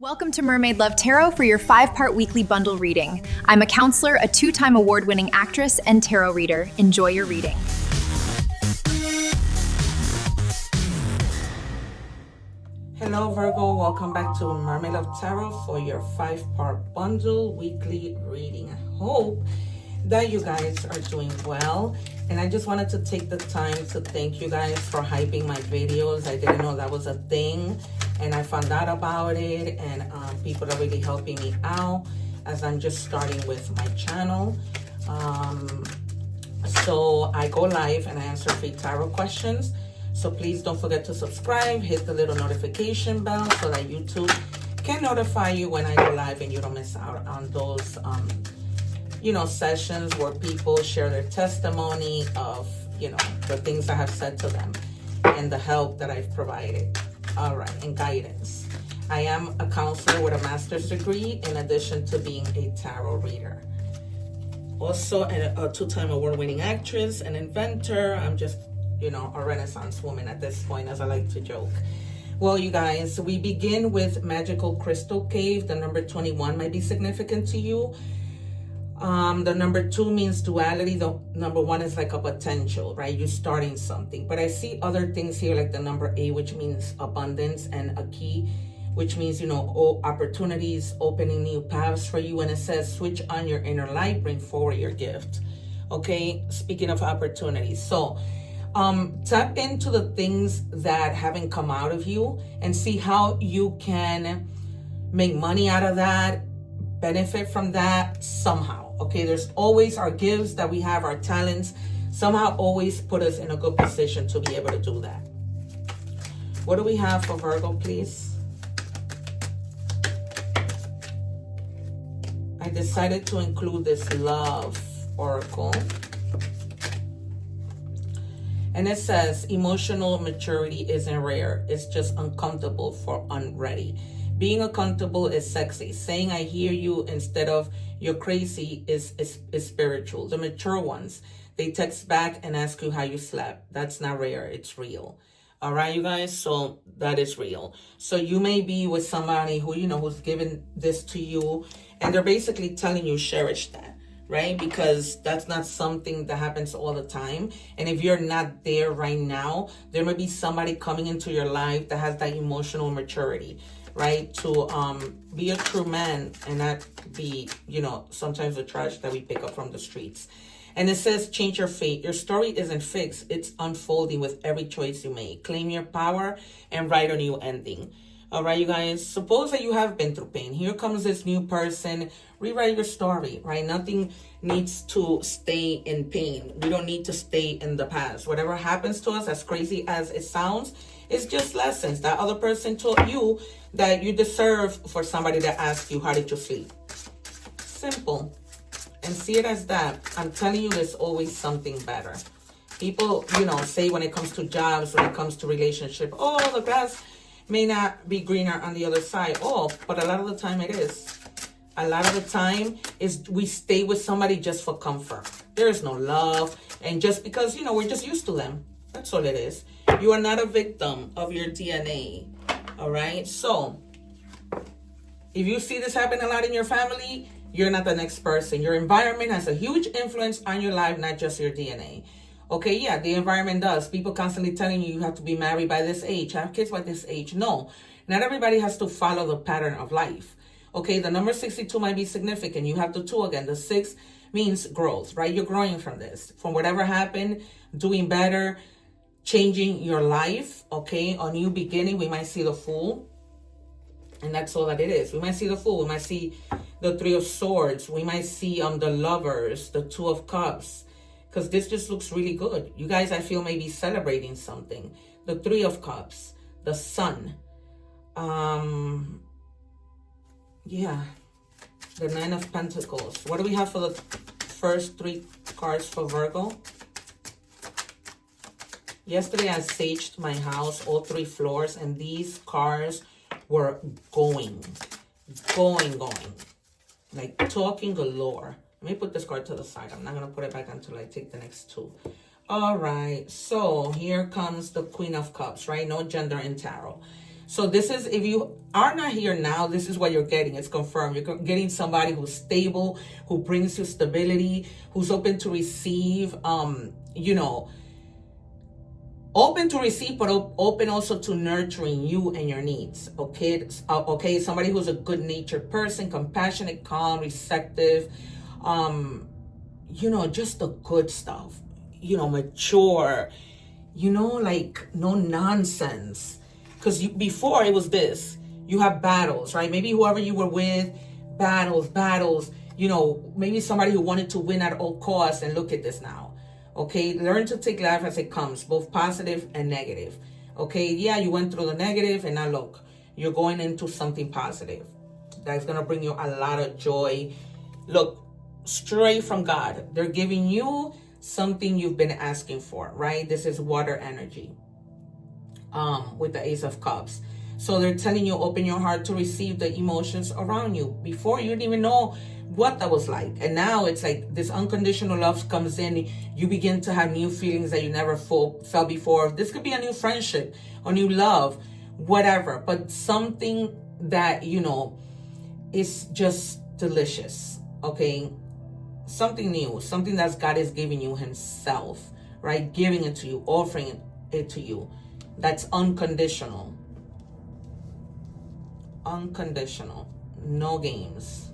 Welcome to Mermaid Love Tarot for your 5-part weekly bundle reading. I'm a counselor, a 2-time award-winning actress, and tarot reader. Enjoy your reading. Hello Virgo, welcome back to Mermaid Love Tarot for your 5-part bundle weekly reading. I hope that you guys are doing well. And I just wanted to take the time to thank you guys for hyping my videos. I didn't know that was a thing, and I found out about it, and people are really helping me out as I'm just starting with my channel. So I go live and I answer free tarot questions. So please don't forget to subscribe, hit the little notification bell so that YouTube can notify you when I go live and you don't miss out on those sessions where people share their testimony of, the things I have said to them and the help that I've provided. All right, and guidance. I am a counselor with a master's degree in addition to being a tarot reader. Also, a 2-time award-winning actress, an inventor. I'm just, a Renaissance woman at this point, as I like to joke. Well, you guys, we begin with Magical Crystal Cave. The number 21 might be significant to you. The number 2 means duality. The number 1 is like a potential, right? You're starting something. But I see other things here, like the number 8, which means abundance, and a key, which means, opportunities, opening new paths for you. And it says, switch on your inner light, bring forward your gift. Okay, speaking of opportunities. So tap into the things that haven't come out of you and see how you can make money out of that, benefit from that somehow. Okay, there's always our gifts that we have, our talents, somehow always put us in a good position to be able to do that. What do we have for Virgo, please? I decided to include this love oracle. And it says, emotional maturity isn't rare. It's just uncomfortable for unready. Being uncomfortable is sexy. Saying I hear you instead of you're crazy is spiritual. The mature ones, they text back and ask you how you slept. That's not rare. It's real. All right, you guys? So that is real. So you may be with somebody who, who's giving this to you, and they're basically telling you cherish that, right? Because that's not something that happens all the time. And if you're not there right now, there may be somebody coming into your life that has that emotional maturity, right? To be a true man and not be, sometimes the trash that we pick up from the streets. And it says, change your fate. Your story isn't fixed. It's unfolding with every choice you make. Claim your power and write a new ending. All right, you guys, suppose that you have been through pain. Here comes this new person. Rewrite your story, right? Nothing needs to stay in pain. We don't need to stay in the past. Whatever happens to us, as crazy as it sounds, it's just lessons. That other person taught you that you deserve for somebody to ask you, how did you sleep? Simple. And see it as that. I'm telling you, there's always something better. People, say when it comes to jobs, when it comes to relationship, oh, the grass may not be greener on the other side. Oh, but a lot of the time it is. A lot of the time is we stay with somebody just for comfort. There is no love. And just because, we're just used to them. That's all it is. You are not a victim of your DNA. All right? So, if you see this happen a lot in your family, you're not the next person. Your environment has a huge influence on your life, not just your DNA. Okay, yeah, the environment does. People constantly telling you have to be married by this age, have kids by this age. No, not everybody has to follow the pattern of life. Okay, the number 62 might be significant. You have the 2 again. The 6 means growth, right? You're growing from this. From whatever happened, doing better, changing your life, okay? A new beginning. We might see the Fool. And that's all that it is. We might see the Fool. We might see the 3 of Swords. We might see the Lovers, the 2 of Cups. Because this just looks really good. You guys, I feel, may be celebrating something. The 3 of Cups. The Sun. Yeah. The 9 of Pentacles. What do we have for the first 3 cards for Virgo? Yesterday, I saged my house, all 3 floors. And these cards were going. Like talking galore. Let me put this card to the side. I'm not going to put it back until I take the next 2. All right. So here comes the Queen of Cups, right? No gender in tarot. So this is, if you are not here now, this is what you're getting. It's confirmed. You're getting somebody who's stable, who brings you stability, who's open to receive, you know, open to receive, but open also to nurturing you and your needs. Okay. Okay. Somebody who's a good natured person, compassionate, calm, receptive, you know, just the good stuff, you know, mature, you know, like no nonsense. Because before it was this, you have battles, right? Maybe whoever you were with, battles, you know, maybe somebody who wanted to win at all costs, and look at this now. Okay, learn to take life as it comes, both positive and negative. Okay, yeah, you went through the negative, and now look, you're going into something positive that's going to bring you a lot of joy. Look, straight from God. They're giving you something you've been asking for, right? This is water energy with the Ace of Cups. So they're telling you, open your heart to receive the emotions around you. Before, you didn't even know what that was like. And now it's like this unconditional love comes in. You begin to have new feelings that you never felt before. This could be a new friendship, a new love, whatever. But something that, you know, is just delicious, okay? Something new, something that God is giving you himself, right? Giving it to you, offering it to you. That's unconditional. Unconditional. No games.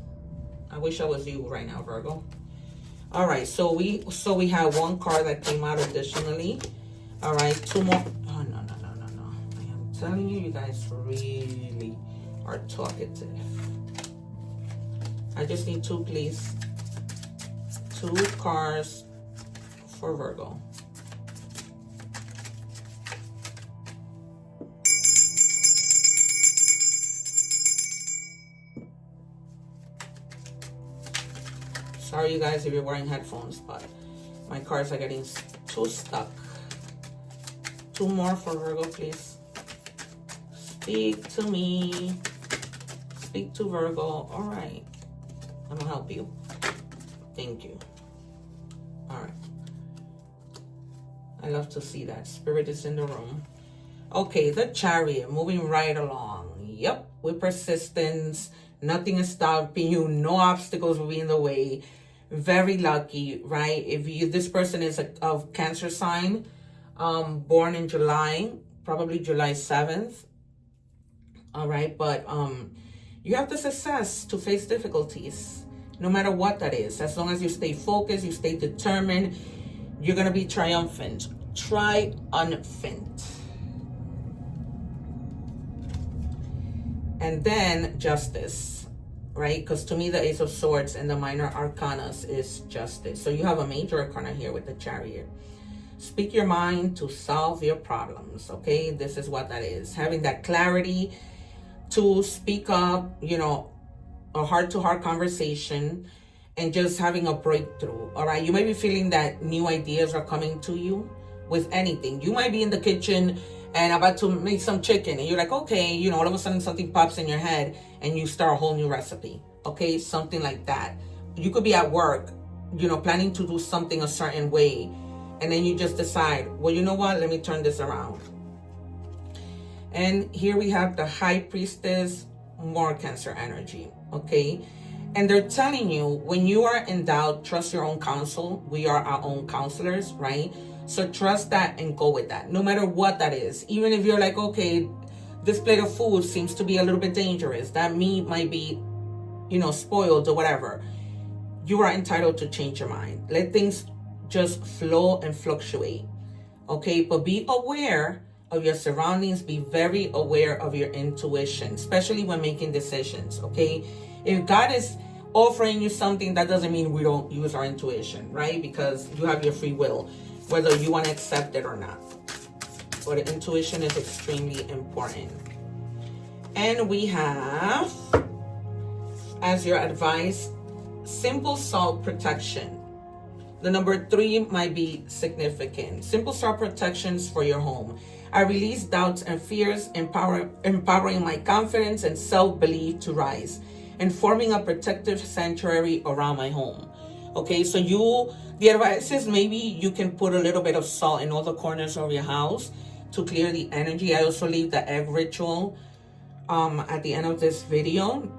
I wish I was you right now, Virgo. All right, so we have one card that came out additionally. All right, two more. Oh, no. I am telling you, you guys really are talkative. I just need two, please. Two cards for Virgo. Sorry, you guys, if you're wearing headphones, but my cards are getting too stuck. Two more for Virgo, please. Speak to me. Speak to Virgo. All right. I'm going to help you. Thank you. All right. I love to see that. Spirit is in the room. Okay, the Chariot, moving right along. Yep, with persistence. Nothing is stopping you. No obstacles will be in the way. Very lucky, right? If you, this person is of Cancer sign, born in July, probably July 7th. All right, but you have the success to face difficulties, no matter what that is. As long as you stay focused, you stay determined, you're going to be triumphant. Triumphant. And then Justice, right? Because to me, the Ace of Swords and the minor arcanas is Justice. So you have a major arcana here with the Chariot. Speak your mind to solve your problems, okay? This is what that is. Having that clarity to speak up, you know, a heart-to-heart conversation, and just having a breakthrough, all right? You may be feeling that new ideas are coming to you with anything. You might be in the kitchen and about to make some chicken, and you're like, okay, you know, all of a sudden something pops in your head and you start a whole new recipe, okay? Something like that. You could be at work, you know, planning to do something a certain way, and then you just decide, well, you know what, let me turn this around. And here we have the High Priestess, more Cancer energy, okay? And they're telling you, when you are in doubt, trust your own counsel. We are our own counselors, right? So trust that and go with that, no matter what that is. Even if you're like, okay, this plate of food seems to be a little bit dangerous. That meat might be, you know, spoiled or whatever. You are entitled to change your mind. Let things just flow and fluctuate, okay? But be aware of your surroundings. Be very aware of your intuition, especially when making decisions, okay? If God is offering you something, that doesn't mean we don't use our intuition, right? Because you have your free will, whether you want to accept it or not. But intuition is extremely important. And we have, as your advice, simple salt protection. The number 3 might be significant. Simple salt protections for your home. I release doubts and fears, empowering my confidence and self-belief to rise, and forming a protective sanctuary around my home. Okay, so the advice is maybe you can put a little bit of salt in all the corners of your house to clear the energy. I also leave the egg ritual at the end of this video.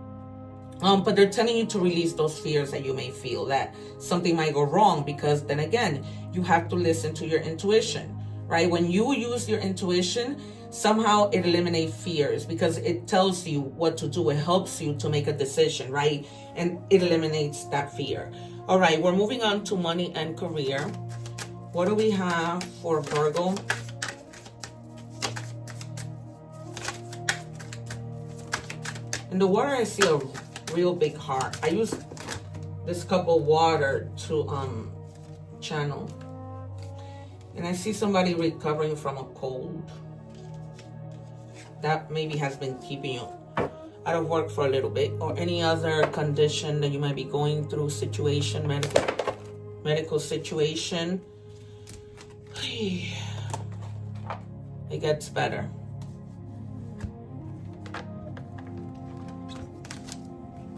But they're telling you to release those fears that you may feel, that something might go wrong, because then again, you have to listen to your intuition, right? When you use your intuition, somehow it eliminates fears because it tells you what to do. It helps you to make a decision, right? And it eliminates that fear. All right, we're moving on to money and career. What do we have for Virgo? In the water, I see a real big heart. I use this cup of water to channel. And I see somebody recovering from a cold. That maybe has been keeping you out of work for a little bit, or any other condition that you might be going through, situation, medical situation. It gets better.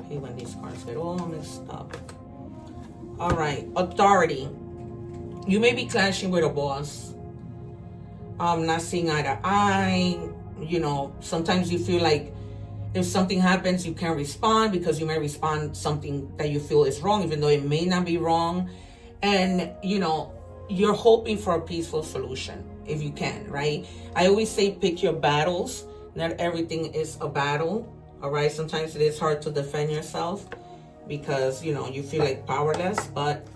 Okay, when these cards get all messed up. All right, authority. You may be clashing with a boss. Not seeing eye to eye. You know, sometimes you feel like if something happens, you can't respond because you may respond something that you feel is wrong, even though it may not be wrong. And, you know, you're hoping for a peaceful solution if you can, right? I always say pick your battles. Not everything is a battle, all right? Sometimes it is hard to defend yourself because, you know, you feel like powerless, but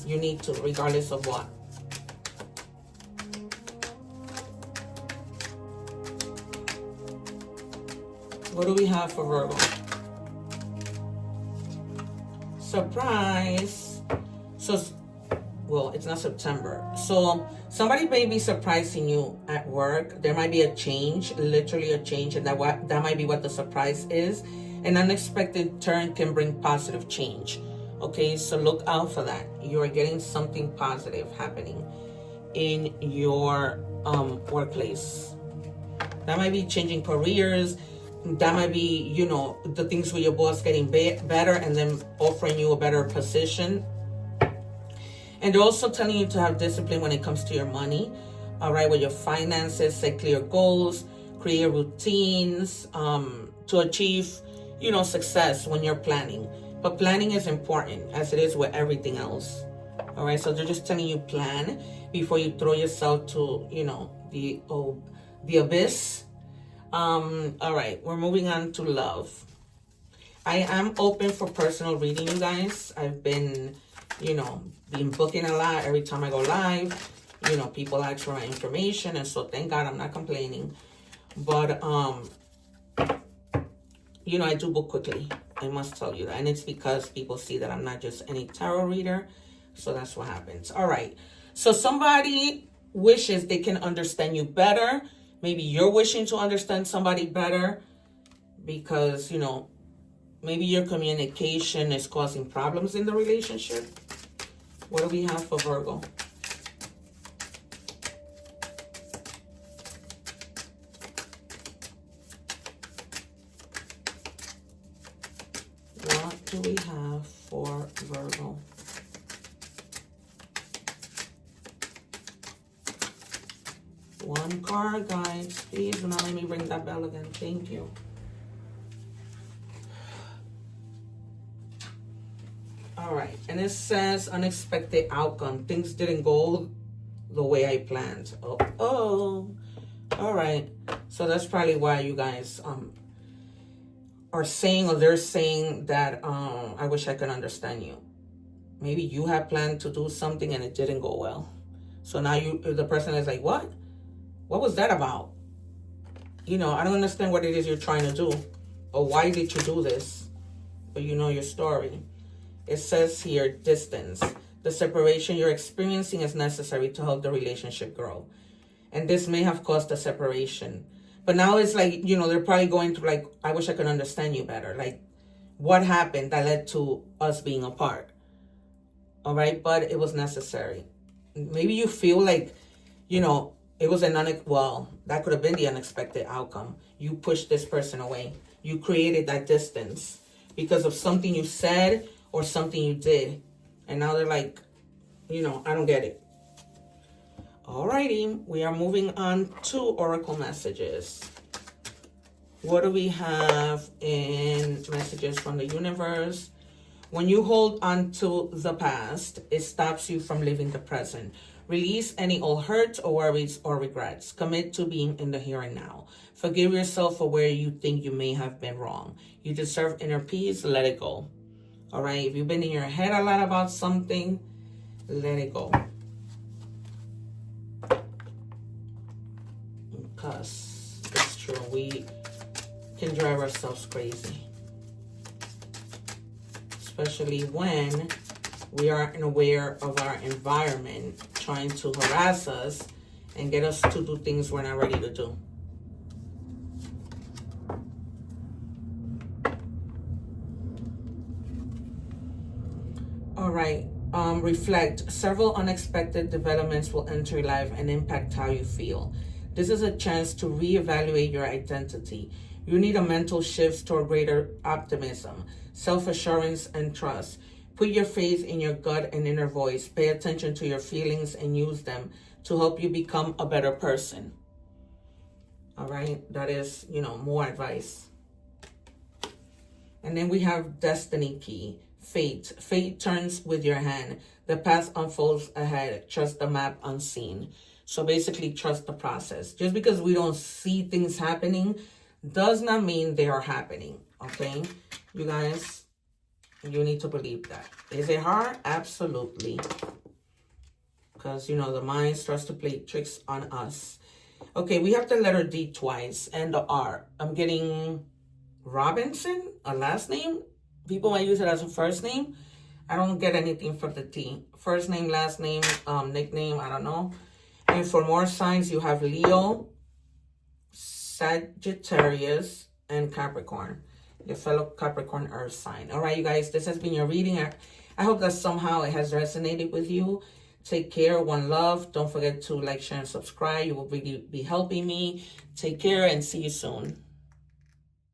you need to, regardless of what. What do we have for Virgo? Surprise. So, well, it's not September. So somebody may be surprising you at work. There might be a change, literally a change, and that might be what the surprise is. An unexpected turn can bring positive change. Okay, so look out for that. You are getting something positive happening in your workplace. That might be changing careers. That might be, you know, the things with your boss getting better and then offering you a better position. And they're also telling you to have discipline when it comes to your money, all right, with your finances, set clear goals, create routines to achieve, you know, success when you're planning. But planning is important, as it is with everything else, all right? So they're just telling you plan before you throw yourself to, you know, the abyss. All right, we're moving on to love. I am open for personal reading, you guys. I've been, you know, booking a lot every time I go live. You know, people ask for my information, and so thank God I'm not complaining. But, you know, I do book quickly. I must tell you that. And it's because people see that I'm not just any tarot reader. So that's what happens. All right. So somebody wishes they can understand you better. Maybe you're wishing to understand somebody better because, you know, maybe your communication is causing problems in the relationship. What do we have for Virgo? What do we have for Virgo? One card, guys. Please do not let me ring that bell again. Thank you. All right. And it says unexpected outcome. Things didn't go the way I planned. Oh. All right. So that's probably why you guys are saying, or they're saying that I wish I could understand you. Maybe you had planned to do something and it didn't go well. So now the person is like, what? What was that about? You know, I don't understand what it is you're trying to do. Or why did you do this? But you know your story. It says here, distance. The separation you're experiencing is necessary to help the relationship grow. And this may have caused a separation. But now it's like, you know, they're probably going through like, I wish I could understand you better. Like, what happened that led to us being apart? All right, but it was necessary. Maybe you feel like, you know, it was that could have been the unexpected outcome. You pushed this person away. You created that distance because of something you said or something you did. And now they're like, you know, I don't get it. Alrighty, we are moving on to oracle messages. What do we have in messages from the universe? When you hold on to the past, it stops you from living the present. Release any old hurts or worries or regrets. Commit to being in the here and now. Forgive yourself for where you think you may have been wrong. You deserve inner peace. Let it go. All right, if you've been in your head a lot about something, let it go. Because it's true, we can drive ourselves crazy. Especially when we aren't aware of our environment trying to harass us and get us to do things we're not ready to do. All right. Reflect. Several unexpected developments will enter your life and impact how you feel. This is a chance to reevaluate your identity. You need a mental shift toward greater optimism, self-assurance, and trust. Put your faith in your gut and inner voice. Pay attention to your feelings and use them to help you become a better person. All right, that is, more advice. And then we have destiny key, fate. Fate turns with your hand. The path unfolds ahead. Trust the map unseen. So basically, trust the process. Just because we don't see things happening does not mean they are happening, okay? You guys, you need to believe that. Is it hard? Absolutely. Because, the mind starts to play tricks on us. Okay, we have the letter D twice and the R. I'm getting Robinson, a last name. People might use it as a first name. I don't get anything for the T. First name, last name, nickname, I don't know. And for more signs, you have Leo, Sagittarius, and Capricorn, your fellow Capricorn earth sign. All right, you guys, this has been your reading. I hope that somehow it has resonated with you. Take care. One love. Don't forget to like, share, and subscribe. You will really be helping me. Take care and see you soon.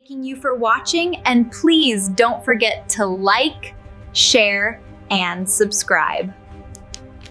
Thank you for watching, and please don't forget to like, share, and subscribe.